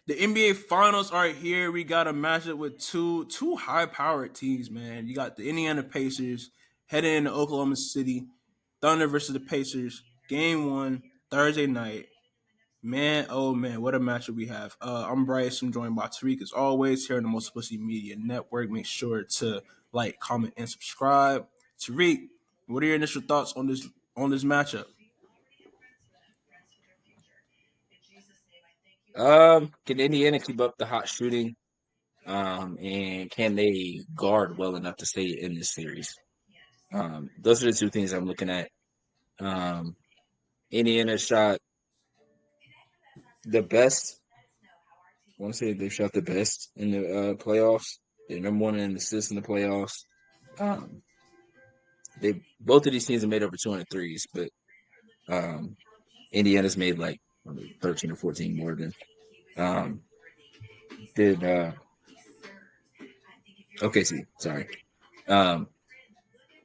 The NBA Finals are here. We got a matchup with two high-powered teams, man. You got the Indiana Pacers heading into Oklahoma City, Thunder versus the Pacers. Game 1, Thursday night. Man, oh man, what a matchup we have. I'm Bryce. I'm joined by Tariq as always here on the Multiplicity Media Network. Make sure to like, comment, and subscribe. Tariq, what are your initial thoughts on this matchup? Can Indiana keep up the hot shooting? And can they guard well enough to stay in this series? Those are the two things I'm looking at. Um, Indiana shot the best. I want to say they shot the best in the playoffs. They're number one in assists in the playoffs. Um, they both of these teams have made over 200 threes, but um, Indiana's made like 13 or 14 more than um, did OKC. Sorry. Um,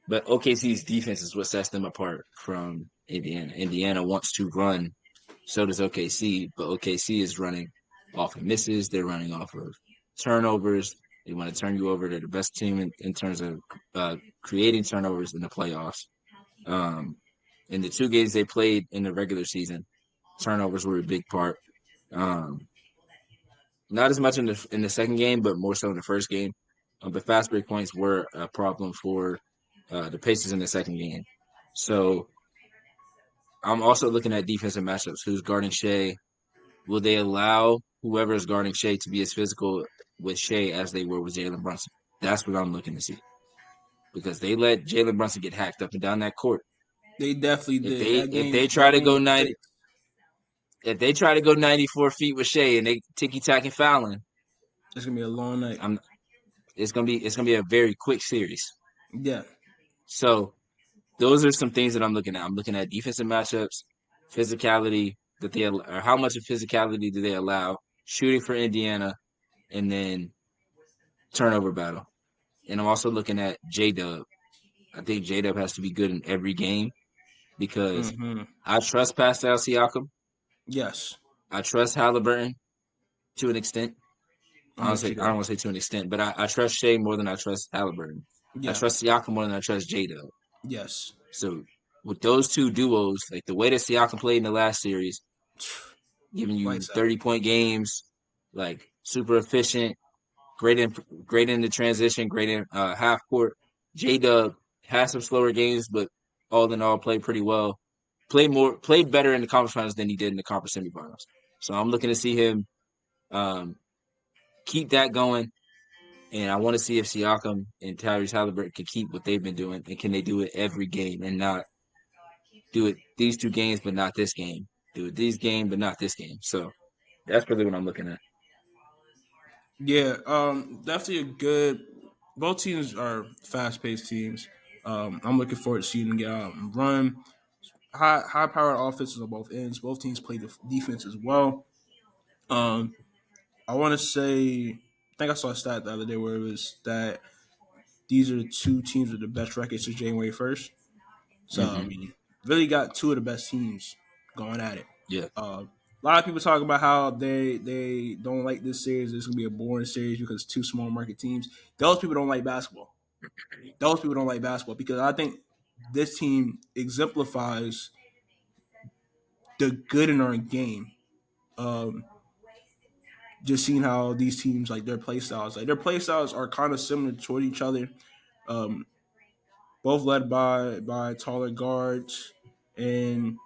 But OKC's defense is what sets them apart from Indiana. Indiana wants to run, so does OKC, but OKC is running off of misses. They're running off of turnovers. They want to turn you over. They're the best team in terms of creating turnovers in the playoffs. Um, in the two games they played in the regular season, turnovers were a big part. Um, not as much in the second game, but more so in the first game. The fast break points were a problem for the Pacers in the second game. So I'm also looking at defensive matchups. Who's guarding Shea? Will they allow whoever is guarding Shea to be as physical with Shea as they were with Jalen Brunson? That's what I'm looking to see because they let Jalen Brunson get hacked up and down that court. They definitely If did. they That if game, they try that to go game 90, 6. if they try to go 94 feet with Shea and they ticky tack and fouling, It's gonna be a long night. I'm it's gonna be a very quick series. Yeah. So those are some things that I'm looking at. I'm looking at defensive matchups, physicality that they or how much of physicality do they allow, shooting for Indiana, and then turnover battle. And I'm also looking at J Dub. I think J Dub has to be good in every game because Mm-hmm. I trust Pascal Siakam. Yes. I trust Halliburton to an extent. I'm with you I don't there. want to say to an extent, but I trust Shea more than I trust Halliburton. I Yeah. trust Siakam more than I trust J Dub. Yes. So with those two duos, like the way that Siakam played in the last series, giving you Lights out. 30-point games, like super efficient, great in great in the transition, great in half court. J Dub had some slower games, but all in all played pretty well. Played better in the conference finals than he did in the conference semifinals. So I'm looking to see him um, keep that going. And I want to see if Siakam and Tyrese Halliburton can keep what they've been doing, and can they do it every game and not do it these two games, but not this game. Do it these game, but not this game. So that's really what I'm looking at. Yeah. Definitely a good. Both teams are fast-paced teams. I'm looking forward to seeing them get out and run. High-powered offenses on both ends. Both teams play the defense as well. Um, I want to say, I think I saw a stat the other day where it was that these are the two teams with the best records since January 1st. So I Mm-hmm. mean, really got two of the best teams going at it. Yeah. A lot of people talk about how they don't like this series. It's gonna be a boring series because it's two small market teams. Those people don't like basketball. Those people don't like basketball because I think this team exemplifies the good in our game. Um, just seeing how these teams like their play styles are kind of similar toward each other. Um, both led by taller guards and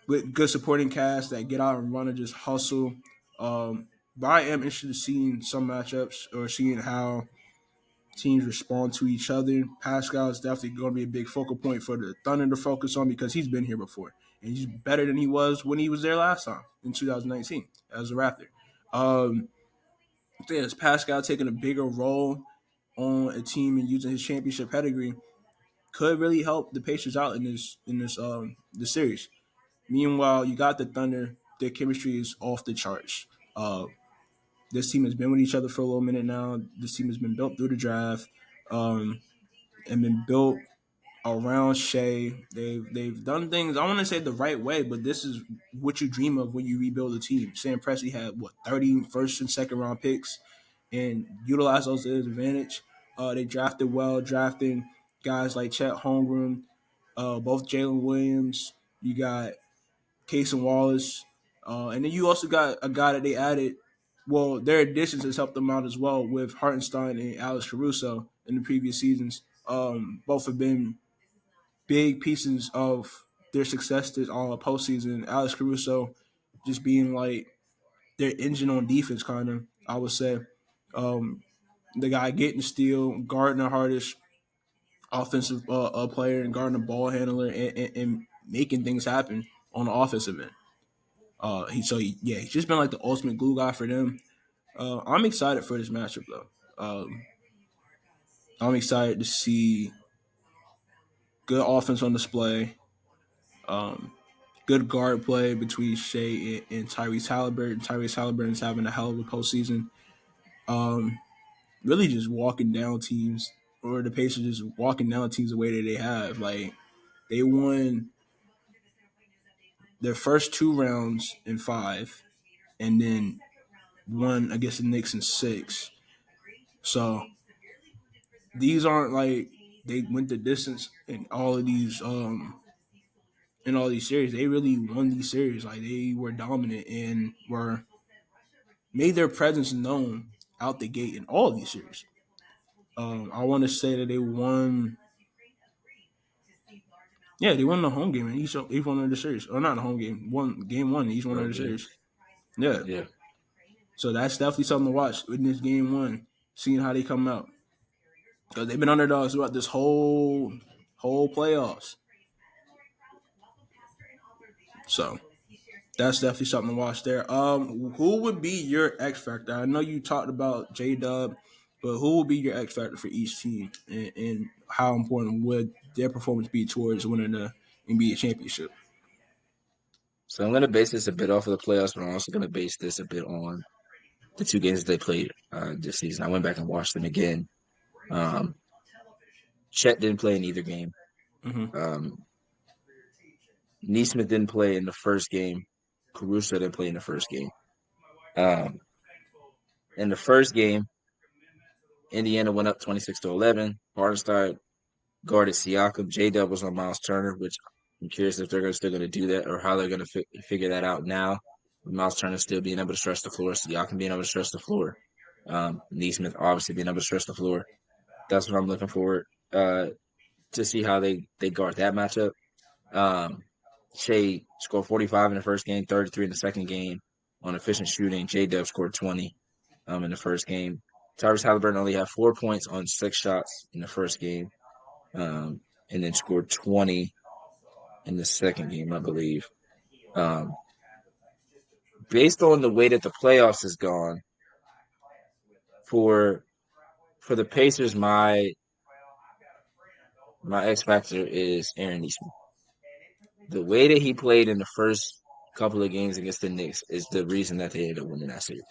with good supporting cast that get out and run and just hustle. But I am interested in seeing some matchups or seeing how teams respond to each other. Pascal is definitely going to be a big focal point for the Thunder to focus on because he's been here before and he's better than he was when he was there last time in 2019 as a Raptor. Um, I think as Pascal taking a bigger role on a team and using his championship pedigree could really help the Pacers out in this series. Meanwhile, you got the Thunder. Their chemistry is off the charts. This team has been with each other for a little minute now. This team has been built through the draft, and been built around Shea. They've done things, I want to say the right way, but this is what you dream of when you rebuild a team. Sam Presti had what 30 first and second round picks and utilized those to his advantage. They drafted well, drafting guys like Chet Holmgren, both Jalen Williams. You got Cason Wallace, and then you also got a guy that they added. Well, their additions has helped them out as well with Hartenstein and Alex Caruso in the previous seasons. Both have been big pieces of their success this postseason. Alex Caruso just being like their engine on defense, kind of, I would say. Um, the guy getting the steal, guarding the hardest offensive player and guarding the ball handler and making things happen on the offensive end. He's just been like the ultimate glue guy for them. I'm excited for this matchup though. I'm excited to see good offense on display. Um, Good guard play between Shea and Tyrese Halliburton. Tyrese Halliburton's having a hell of a postseason. Um, really just walking down teams, or the Pacers just walking down teams the way that they have. Like they won their first two rounds in five, and then won against the Knicks in six. So these aren't like they went the distance in all these series. They really won these series. Like they were dominant and were made their presence known out the gate in all of these series. I want to say that they won. Yeah, they won the home game in each one of the series. Or not the home game, one game one in each one of the series. Yeah. Yeah. So that's definitely something to watch in this game one, seeing how they come out. Because they've been underdogs throughout this whole playoffs. So that's definitely something to watch there. Who would be your X factor? I know you talked about J Dub, but who would be your X factor for each team, and how important would their performance be towards winning the NBA championship? So I'm going to base this a bit off of the playoffs, but I'm also going to base this a bit on the two games they played this season. I went back and watched them again. Chet didn't play in either game. Mm-hmm. Nesmith didn't play in the first game. Caruso didn't play in the first game. In the first game, Indiana went up 26-11. Hartenstein guarded Siakam. J-Dub was on Miles Turner, which I'm curious if they're still going to do that or how they're going to figure that out now. Miles Turner still being able to stretch the floor, Siakam being able to stretch the floor, Nesmith obviously being able to stretch the floor. That's what I'm looking forward to see how they guard that matchup. Shea scored 45 in the first game, 33 in the second game on efficient shooting. J-Dub scored 20 in the first game. Tyrese Halliburton only had 4 points on 6 shots in the first game, and then scored 20 in the second game, I believe. Based on the way that the playoffs has gone, for the Pacers, my X factor is Aaron Nesmith. The way that he played in the first couple of games against the Knicks is the reason that they ended up winning that series.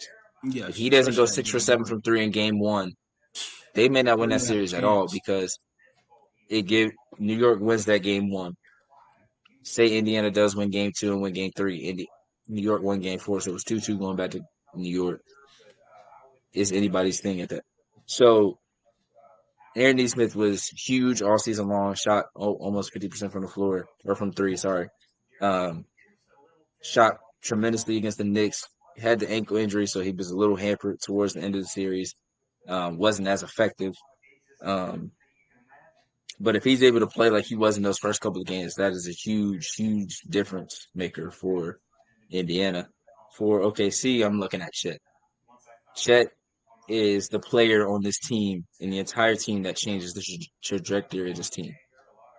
If Yes, he doesn't go especially that 6 for game 7 one. from 3 in game one, they may not They win don't that even have a series at all chance. because it give New York wins that game one. Say Indiana does win game two and win game three. New York won game four, so it was 2-2 going back to New York. Is anybody's thing at that. So Aaron Nesmith was huge all season long, shot almost 50% from the floor, or from three, sorry. Shot tremendously against the Knicks. Had the ankle injury, so he was a little hampered towards the end of the series. Wasn't as effective. But if he's able to play like he was in those first couple of games, that is a huge, huge difference maker for Indiana. For OKC, I'm looking at Chet. Chet is the player on this team and the entire team that changes the trajectory of this team.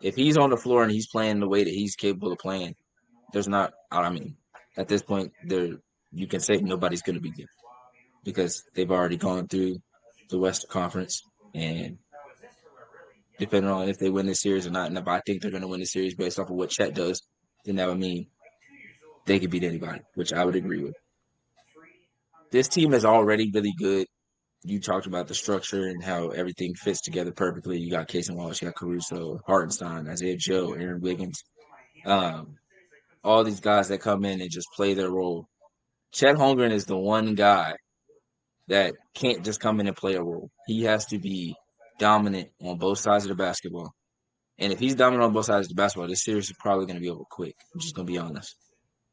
If he's on the floor and he's playing the way that he's capable of playing, there's not. I mean, at this point, you can say nobody's going to be good because they've already gone through the Western Conference, and depending on if they win this series or not, and if I think they're going to win the series based off of what Chet does, then that would mean they could beat anybody, which I would agree with. This team is already really good. you talked about the structure and how everything fits together perfectly. You got Casey Wallace, you got Caruso, Hartenstein, Isaiah Joe, Aaron Wiggins, um, all these guys that come in and just play their role. Chet Holmgren is the one guy that can't just come in and play a role. He has to be dominant on both sides of the basketball. And if he's dominant on both sides of the basketball, this series is probably going to be over quick. I'm just going to be honest.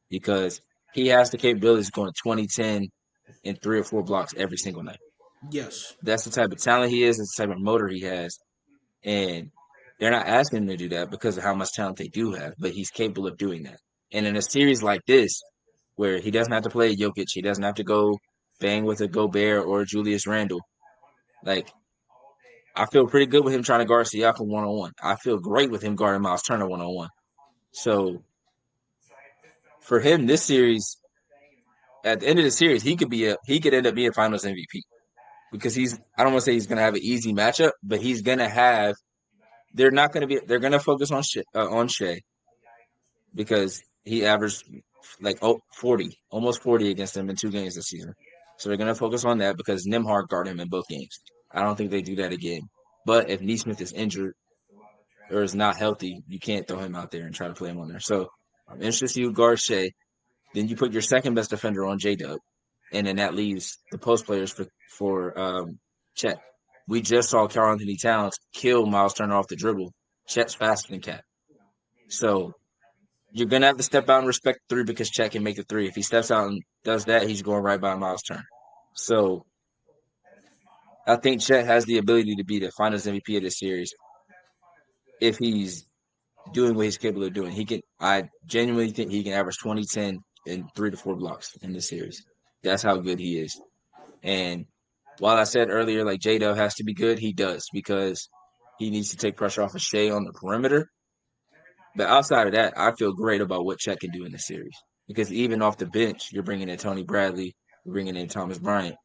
Because he has the capabilities of going 20-10 in 3 or 4 blocks every single night. Yes. That's the type of talent he is. It's the type of motor he has. And they're not asking him to do that because of how much talent they do have, but he's capable of doing that. And in a series like this, where he doesn't have to play Jokic, he doesn't have to go bang with a Gobert or Julius Randle. Like, I feel pretty good with him trying to guard Siakam one-on-one. I feel great with him guarding Miles Turner one-on-one. So for him, this series, at the end of the series, he could end up being Finals MVP because I don't want to say he's gonna have an easy matchup, but he's gonna have. They're not gonna be. They're gonna focus on Shea because he averaged like 40, almost 40 against them in 2 games this season. So they're gonna focus on that because Nimhard guarded him in both games. I don't think they do that again. But if Neesmith is injured or is not healthy, you can't throw him out there and try to play him on there. So I'm interested to see who guards Shea. Then you put your second best defender on J-Dub, and then that leaves the post players for Chet. We just saw Karl Anthony Towns kill Miles Turner off the dribble. Chet's faster than Cat. So you're going to have to step out and respect the 3 because Chet can make the 3. If he steps out and does that, he's going right by Miles Turner. So I think Chet has the ability to be the Finals MVP of this series if he's doing what he's capable of doing. I genuinely think he can average 20-10 in 3 to 4 blocks in this series. That's how good he is. And while I said earlier, like J-Dub has to be good, he does because he needs to take pressure off of Shea on the perimeter. But outside of that, I feel great about what Chet can do in this series because even off the bench, you're bringing in Tony Bradley, you're bringing in Thomas Bryant.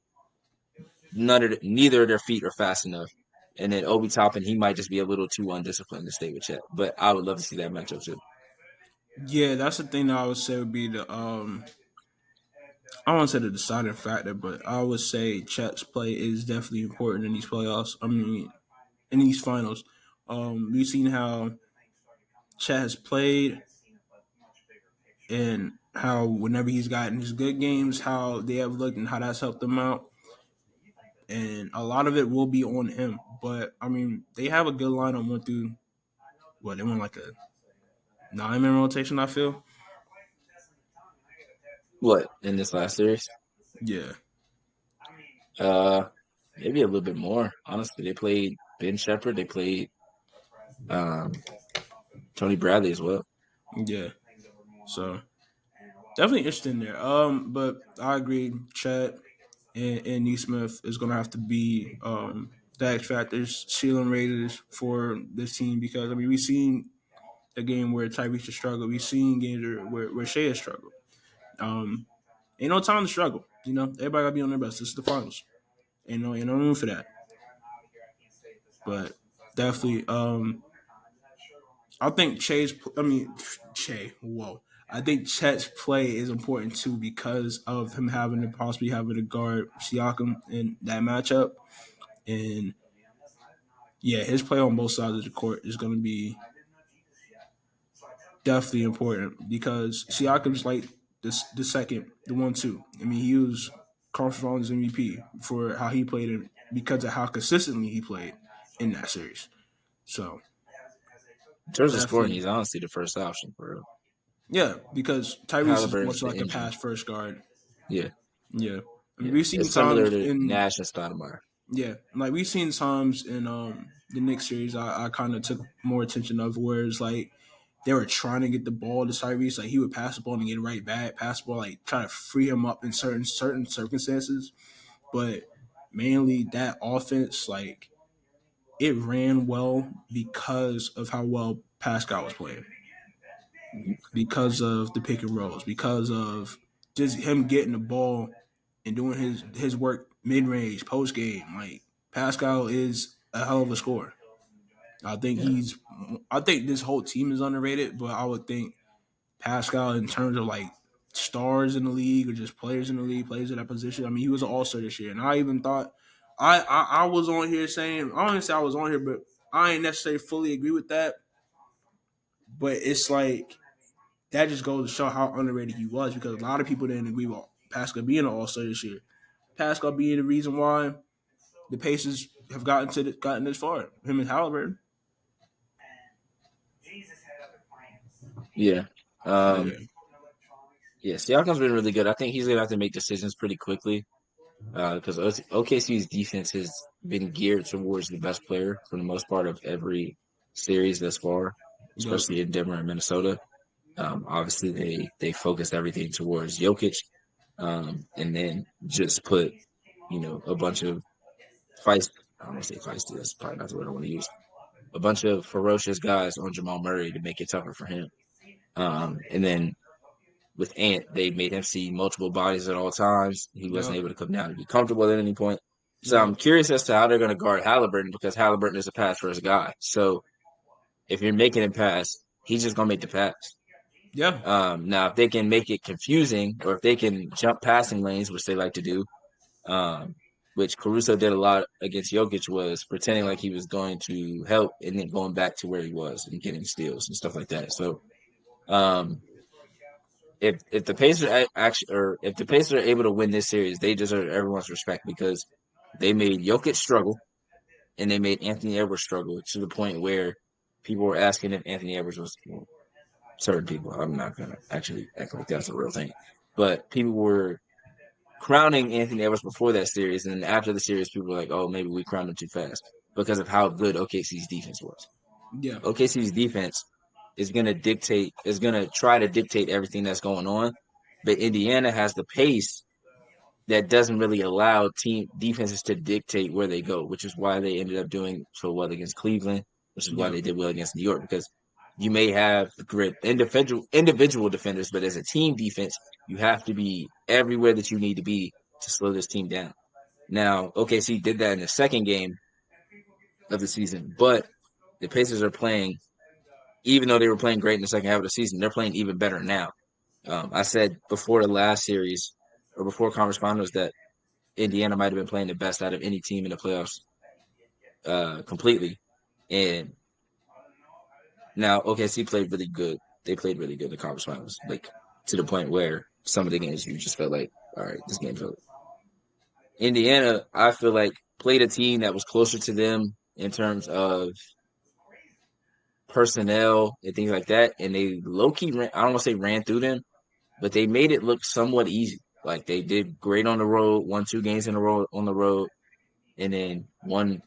Neither of their feet are fast enough. And then Obi Toppin, he might just be a little too undisciplined to stay with Chet. But I would love to see that matchup too. Yeah, that's the thing that I would say would be I don't want to say the deciding factor, but I would say Chet's play is definitely important in these playoffs. I mean, in these finals. We've seen how Chet has played and how whenever he's gotten his good games, how they have looked and how that's helped them out. And a lot of it will be on him. But I mean, they have a good lineup went through they went like a 9-man rotation, I feel. What, in this last series? Yeah. Maybe a little bit more. Honestly, they played Ben Shepherd. They played Tony Bradley as well. Yeah. So definitely interesting there. But I agree, Chet and Neesmith is gonna have to be the X factors, ceiling raiders for this team because I mean we've seen a game where Tyrese has struggled. We've seen games where Shea has struggled. Ain't no time to struggle. You know, everybody gotta be on their best. This is the finals. Ain't no room for that. But definitely, I think Whoa. I think Chet's play is important too because of him possibly having to guard Siakam in that matchup. And yeah, his play on both sides of the court is going to be definitely important because Siakam's like the second, the 1-2. I mean, he was Conference Finals MVP for how he played and because of how consistently he played in that series. So In terms of scoring, definitely, he's honestly the first option for real. yeah, because Tyrese is Halliburton's much the like a engine. pass first guard. Yeah, Yeah, I mean, yeah. we've seen It's similar times to in Nash and Stoudemire. yeah, like we've seen times in the Knicks series. I kind of took more attention of where it's like they were trying to get the ball to Tyrese. Like he would pass the ball and get it right back, pass the ball, like trying to free him up in certain circumstances. But mainly that offense, like it ran well because of how well Pascal was playing, because of the pick and rolls, because of just him getting the ball and doing his work mid range, post game. Like Pascal is a hell of a scorer. I think Yeah. I think this whole team is underrated, but I would think Pascal in terms of like stars in the league or just players in the league, players at that position. I mean, he was an all-star this year, and I was on here saying, I don't even say I was on here, but I ain't necessarily fully agree with that. But it's like that just goes to show how underrated he was because a lot of people didn't agree with Pascal being an All-Star this year. Pascal being the reason why the Pacers have gotten this far. Him and Halliburton. Yeah. Yeah. Yeah, Siakam's been really good. I think he's gonna have to make decisions pretty quickly because OKC's defense has been geared towards the best player for the most part of every series thus far, Yep. especially in Denver and Minnesota. Obviously, they focused everything towards Jokic, and then just put a bunch of feist. I don't want to say feisty. That's probably not the word I want to use. A bunch of ferocious guys on Jamal Murray to make it tougher for him. And then with Ant, they made him see multiple bodies at all times. He wasn't Yep. able to come down and be comfortable at any point. So I'm Yep. curious as to how they're going to guard Halliburton because Halliburton is a pass first guy. So if you're making him pass, he's just going to make the pass. Yeah. Now, if they can make it confusing or if they can jump passing lanes, which they like to do, which Caruso did a lot against Jokic, was pretending like he was going to help and then going back to where he was and getting steals and stuff like that. So, if the Pacers actually or if the Pacers are able to win this series, they deserve everyone's respect because they made Jokic struggle and they made Anthony Edwards struggle to the point where people were asking if Anthony Edwards was certain people. I'm not gonna actually act like that's a real thing, but people were crowning Anthony Edwards before that series, and then after the series, people were like, "Oh, maybe we crowned him too fast" because of how good OKC's defense was. Yeah. OKC's defense is gonna try to dictate everything that's going on, but Indiana has the pace that doesn't really allow team defenses to dictate where they go, which is why they ended up doing so well against Cleveland, which is why Yeah. they did well against New York because you may have great individual defenders, but as a team defense, you have to be everywhere that you need to be to slow this team down. Now, OKC did that in the second game of the season, but the Pacers are playing, even though they were playing great in the second half of the season, they're playing even better now. I said before the last series or before conference finals that Indiana might have been playing the best out of any team in the playoffs completely. And now OKC played really good. They played really good in the conference finals, like to the point where some of the games you just felt like, all right, this game's over. Indiana, I feel like played a team that was closer to them in terms of personnel and things like that, and they low key ran, I don't want to say ran through them, but they made it look somewhat easy. Like they did great on the road, won 2 games in a row on the road, and then won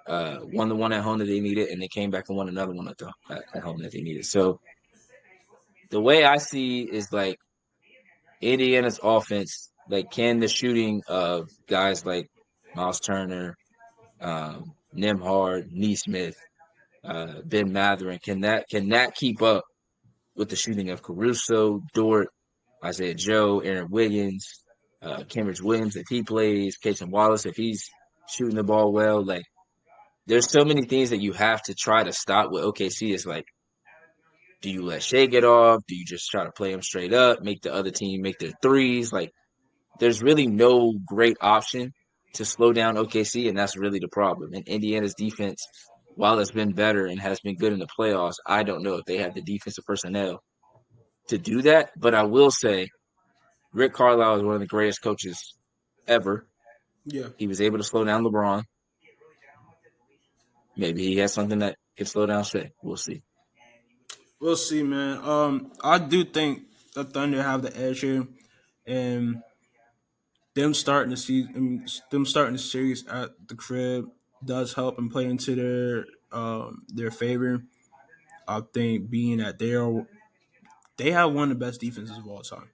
the one at home that they needed, and they came back and won another one at home that they needed. So the way I see is like Indiana's offense, like can the shooting of guys like Miles Turner, Nimhard, Neesmith, Ben Matherin, can that keep up with the shooting of Caruso, Dort, Isaiah Joe, Aaron Wiggins, Cambridge Williams if he plays, Casey Wallace if he's shooting the ball well, like there's so many things that you have to try to stop with OKC. It's like, do you let Shea get off? Do you just try to play him straight up, make the other team make their threes? Like, there's really no great option to slow down OKC, and that's really the problem. And Indiana's defense, while it's been better and has been good in the playoffs, I don't know if they have the defensive personnel to do that. But I will say, Rick Carlisle is one of the greatest coaches ever. Yeah. He was able to slow down LeBron. Maybe he has something that can slow down Shea. We'll see. We'll see, man. I do think the Thunder have the edge here, and them starting the season, them starting the series at the crib does help and play into their favor. I think being that they have one of the best defenses of all time.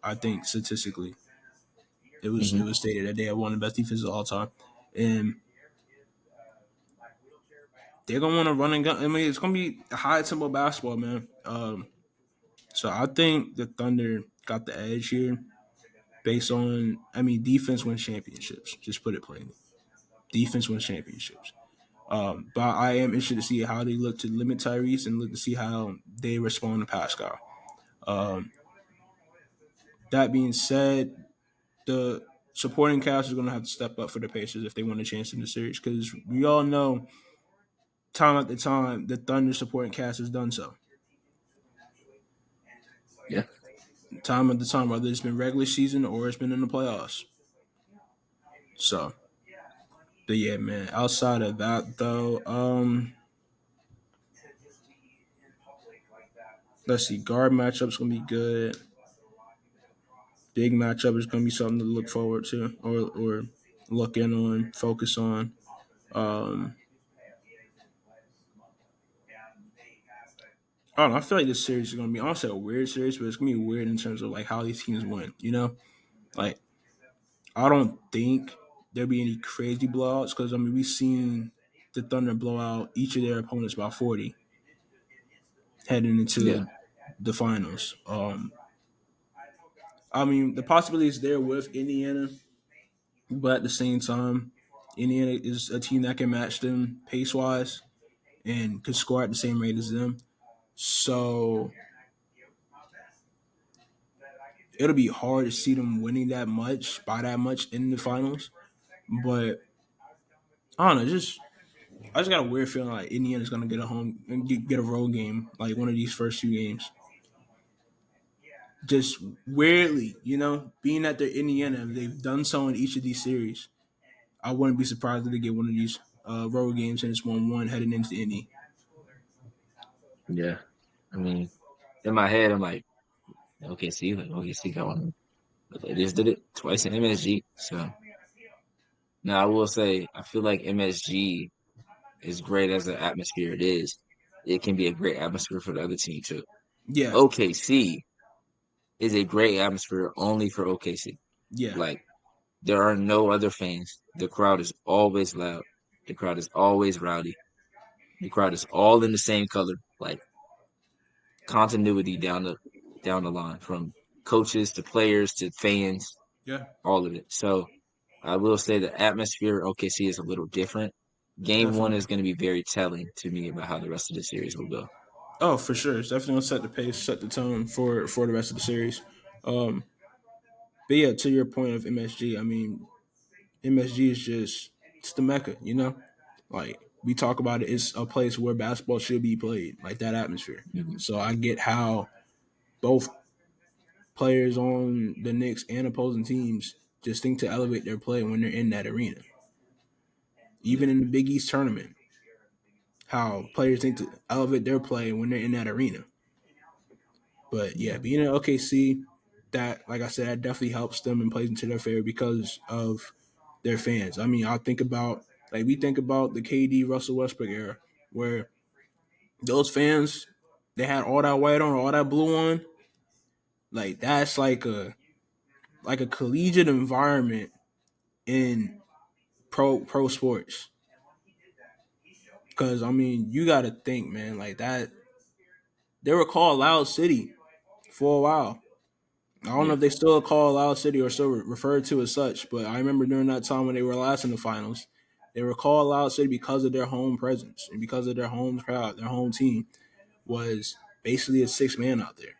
I think statistically, it Mm-hmm. was stated that they have one of the best defenses of all time, and they're gonna want to run and gun. I mean, it's gonna be high tempo basketball, man. So I think the Thunder got the edge here based on, I mean, defense wins championships. Just put it plainly, defense wins championships. But I am interested to see how they look to limit Tyrese and look to see how they respond to Pascal. Um, that being said, the supporting cast is going to have to step up for the Pacers if they want a chance in the series because we all know time after time the Thunder supporting cast has done so. Yeah. Time after time, whether it's been regular season or it's been in the playoffs. So, but yeah, man. Outside of that, though, let's see. Guard matchups gonna be good. Big matchup is gonna be something to look forward to, or look in on, focus on. Um, I don't know. I feel like this series is gonna be honestly a weird series, but it's gonna be weird in terms of like how these teams win. You know, like I don't think there'll be any crazy blowouts because I mean we've seen the Thunder blow out each of their opponents by 40 heading Yeah. into the finals. I mean the possibility is there with Indiana, but at the same time, Indiana is a team that can match them pace wise and could score at the same rate as them. So it'll be hard to see them winning that much by that much in the finals. But I don't know, I just got a weird feeling like Indiana's gonna get a home and get a road game, like one of these first two games. Just weirdly, being that they're Indiana, they've done so in each of these series. I wouldn't be surprised if they get one of these road games and it's 1-1 heading into Indy. Yeah. I mean, in my head, I'm like, OKC got one. But they just did it twice in MSG. So now I will say, I feel like MSG, as great as the atmosphere it is, it can be a great atmosphere for the other team too. Yeah, OKC is a great atmosphere only for OKC. yeah, Like there are no other fans. The crowd is always loud. The crowd is always rowdy. The crowd is all in the same color. Like continuity down the line from coaches to players to fans, yeah, all of it. So I will say the atmosphere OKC is a little different. Game one definitely. is going to be very telling to me about how the rest of the series will go. Oh, for sure. It's definitely gonna set the pace, set the tone for the rest of the series. Um, but yeah, to your point of MSG, I mean, MSG is just it's the mecca, Like we talk about it, it's a place where basketball should be played, like that atmosphere. Mhm. So I get how both players on the Knicks and opposing teams just think to elevate their play when they're in that arena. Yeah. Even in the Big East tournament, how players think to elevate their play when they're in that arena. But yeah, Yeah. being in OKC, that like I said, that definitely helps them and plays into their favor because of their fans. I mean, I think about like we think about the KD Russell Westbrook era where those fans they had all that white on, all that blue on. Like that's like a collegiate environment in pro sports. Because I mean, you got to think, man, like that. They were called Loud City for a while. I don't know Yeah. if they still call Loud City or still referred to as such, but I remember during that time when they were last in the finals, they were called Loud City because of their home presence and because of their home crowd. Their home team was basically a six man out there.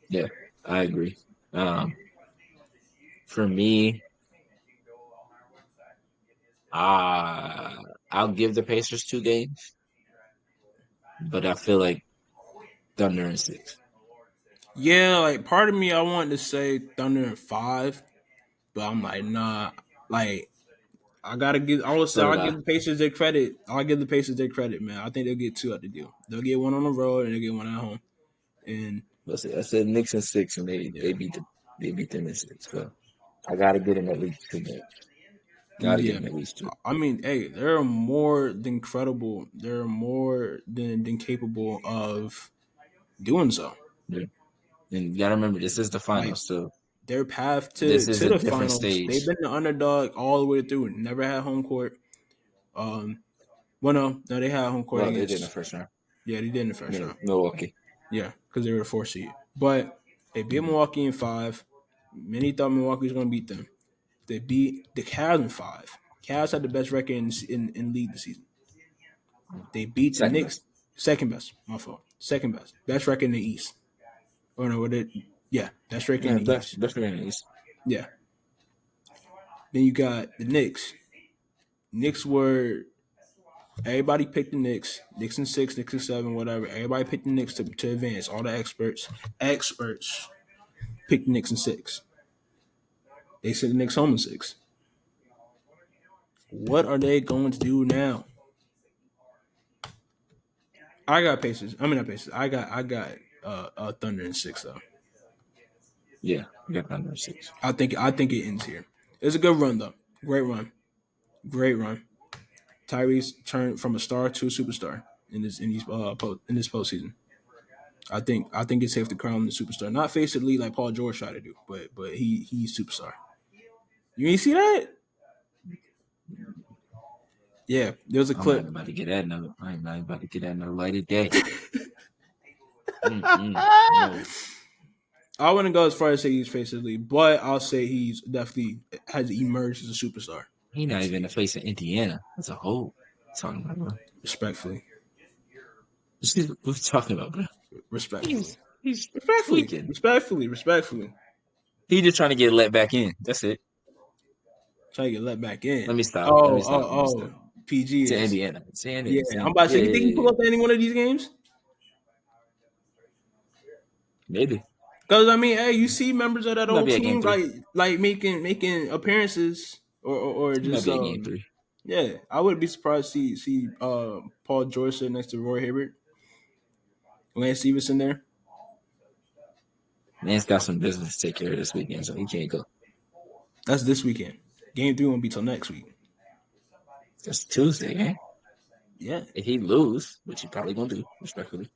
Yeah. I agree. For me, I'll give the Pacers 2 games, but I feel like Thunder in six. Yeah, like part of me, I wanted to say Thunder in five, but I'm like, nah. Like I gotta give. I would say So did I'll I. give the Pacers their credit. I'll give the Pacers their credit, man. I think they'll get two out the deal. They'll get one on the road and they'll get one at home. And I said Knicks in six, and yeah, they beat them in six. So I gotta get them at least 2 games. Gotta get yeah. them at least two. I mean, hey, they're more than credible. They're more than capable of doing so. Yeah. And you gotta remember, this is the Like finals, so their path this is to a the different finals, they've stage. been the underdog all the way through. Never had home court. Um, well, no, they had home court Well, they did in the against. first round. Yeah, they did in the first round. Milwaukee. Yeah, because they were the four seed. But they beat Mhm. Milwaukee in five. Many thought Milwaukee was going to beat them. They beat the Cavs in five. Cavs had the best record in league this season. They beat the Second Knicks. best. Second best. My fault. Second best. Best record in the East. Or no, what it? Yeah, best record in the East. Best record in the East. Yeah. Then you got the Knicks. Knicks were everybody picked the Knicks. Knicks in 6, Knicks in 7, whatever. Everybody picked the Knicks to advance. All the experts picked the Knicks in 6. They sent the Knicks home in 6. What are they going to do now? I got Pacers. I mean not Pacers. I got Thunder in 6 though. Yeah, we got Thunder in 6. I think it ends here. It's a good run though. Great run. Tyrese turned from a star to a superstar in this postseason. I think it's safe to crown him the superstar. Not face the lead like Paul George tried to do, but he's superstar. You ain't see that? Yeah, there was a clip. I'm not about to get that another lighted day. No. I wouldn't go as far as say he's face of the league, but I'll say he's definitely has emerged as a superstar. He's not even the face of Indiana as a whole. Talking about, bro. Respectfully. What are you talking about, bro? Respectfully. He's Respectfully. He just trying to get let back in. That's it. Trying to get let back in. Let me stop. PG is. To Indiana. Yeah, I'm about to say, you think he pull up to any one of these games? Maybe. Because, I mean, hey, you see members of that old team like making appearances or just be a game 3. Yeah, I wouldn't be surprised to see Paul George sitting next to Roy Hibbert. Lance Stevenson there. Lance got some business to take care of this weekend, so he can't go. That's this weekend. Game 3 won't be till next week. That's Tuesday, eh? Yeah. If he lose, which he probably gonna do, respectfully,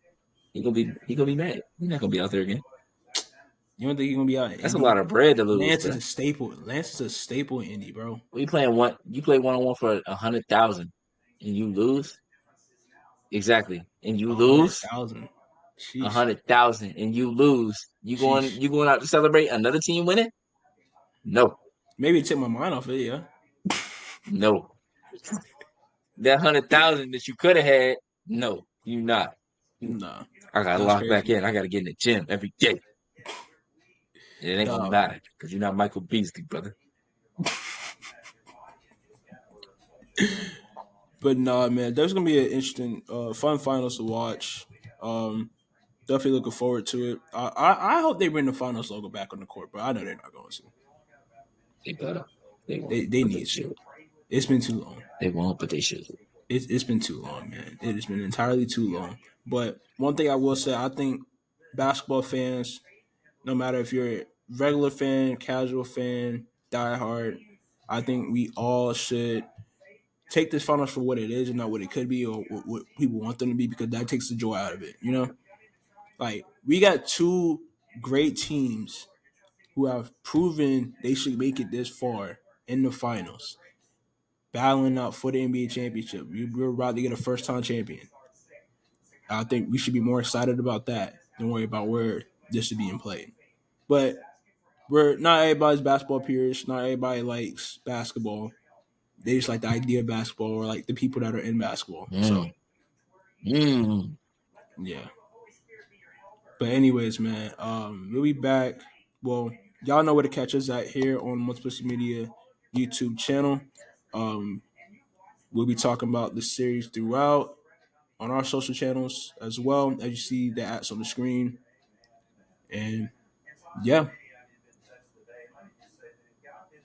he gonna be mad. He's not gonna be out there again. You don't think he's gonna be out? That's a lot of bread to lose. Lance is a staple. Lance is a staple in Indy, bro. You play 1-on-1 for 100,000 and you lose. Exactly, and you lose 100,000 and you lose. You going out to celebrate another team winning? No. Maybe it took my mind off it. Yeah. No. That 100,000 that you could have had. No, you not. Nah. I got to lock back in. I got to get in the gym every day. It ain't gonna matter because you're not Michael Beasley, brother. But nah, man, there's gonna be an interesting, fun finals to watch. Definitely looking forward to it. I hope they bring the finals logo back on the court, but I know they're not going to. They better. They need to. It's been too long. They won't, but they should. It's been too long, man. It has been entirely too long. But one thing I will say, I think basketball fans, no matter if you're a regular fan, casual fan, diehard, I think we all should take this finals for what it is and not what it could be or what people want them to be, because that takes the joy out of it, you know? Like, we got 2 great teams who have proven they should make it this far in the finals, battling out for the NBA championship. We're about to get a first-time champion. I think we should be more excited about that than worry about where this is being played. But we're not everybody's basketball peers. Not everybody likes basketball. They just like the idea of basketball or like the people that are in basketball. So, yeah. But anyways, man, we'll be back. Well, y'all know where to catch us at here on Multiplicity Media YouTube channel. We'll be talking about the series throughout on our social channels as well, as you see the ads on the screen. And yeah.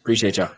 Appreciate y'all.